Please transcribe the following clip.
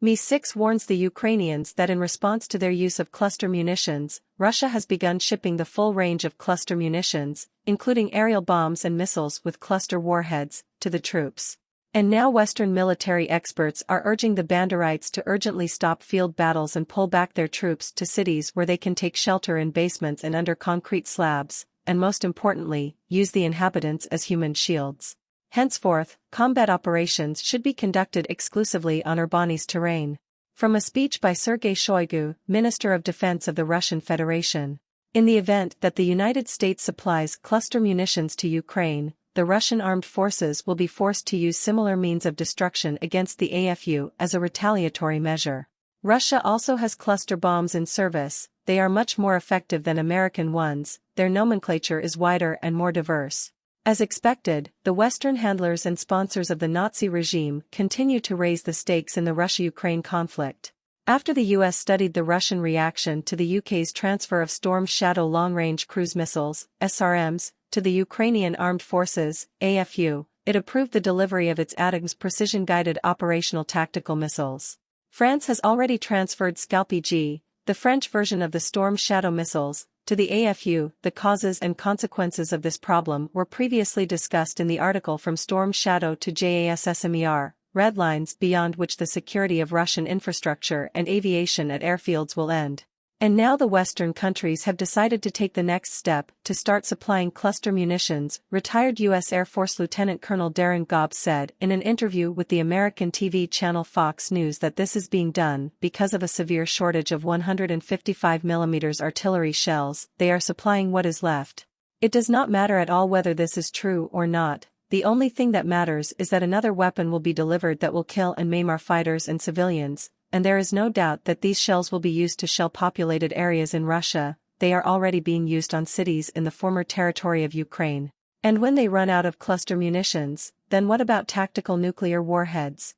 Mi-6 warns the Ukrainians that in response to their use of cluster munitions, Russia has begun shipping the full range of cluster munitions, including aerial bombs and missiles with cluster warheads, to the troops. And now Western military experts are urging the Banderites to urgently stop field battles and pull back their troops to cities where they can take shelter in basements and under concrete slabs, and most importantly, use the inhabitants as human shields. Henceforth, combat operations should be conducted exclusively on Urbani's terrain. From a speech by Sergey Shoigu, Minister of Defense of the Russian Federation. In the event that the United States supplies cluster munitions to Ukraine, the Russian armed forces will be forced to use similar means of destruction against the AFU as a retaliatory measure. Russia also has cluster bombs in service. They are much more effective than American ones, their nomenclature is wider and more diverse. As expected, the Western handlers and sponsors of the Nazi regime continue to raise the stakes in the Russia-Ukraine conflict. After the US studied the Russian reaction to the UK's transfer of Storm Shadow long-range cruise missiles, SRMs, to the Ukrainian Armed Forces, AFU, it approved the delivery of its ATACMS precision-guided operational tactical missiles. France has already transferred Scalp-G, the French version of the Storm Shadow missiles, to the AFU. The causes and consequences of this problem were previously discussed in the article From Storm Shadow to JASSMER, Red Lines Beyond Which the Security of Russian Infrastructure and Aviation at Airfields Will End. And now the Western countries have decided to take the next step to start supplying cluster munitions, retired U.S. Air Force Lieutenant Colonel Darren Gobb said in an interview with the American TV channel Fox News that this is being done because of a severe shortage of 155mm artillery shells. They are supplying what is left. It does not matter at all whether this is true or not. The only thing that matters is that another weapon will be delivered that will kill and maim our fighters and civilians. And there is no doubt that these shells will be used to shell populated areas in Russia. They are already being used on cities in the former territory of Ukraine. And when they run out of cluster munitions, then what about tactical nuclear warheads?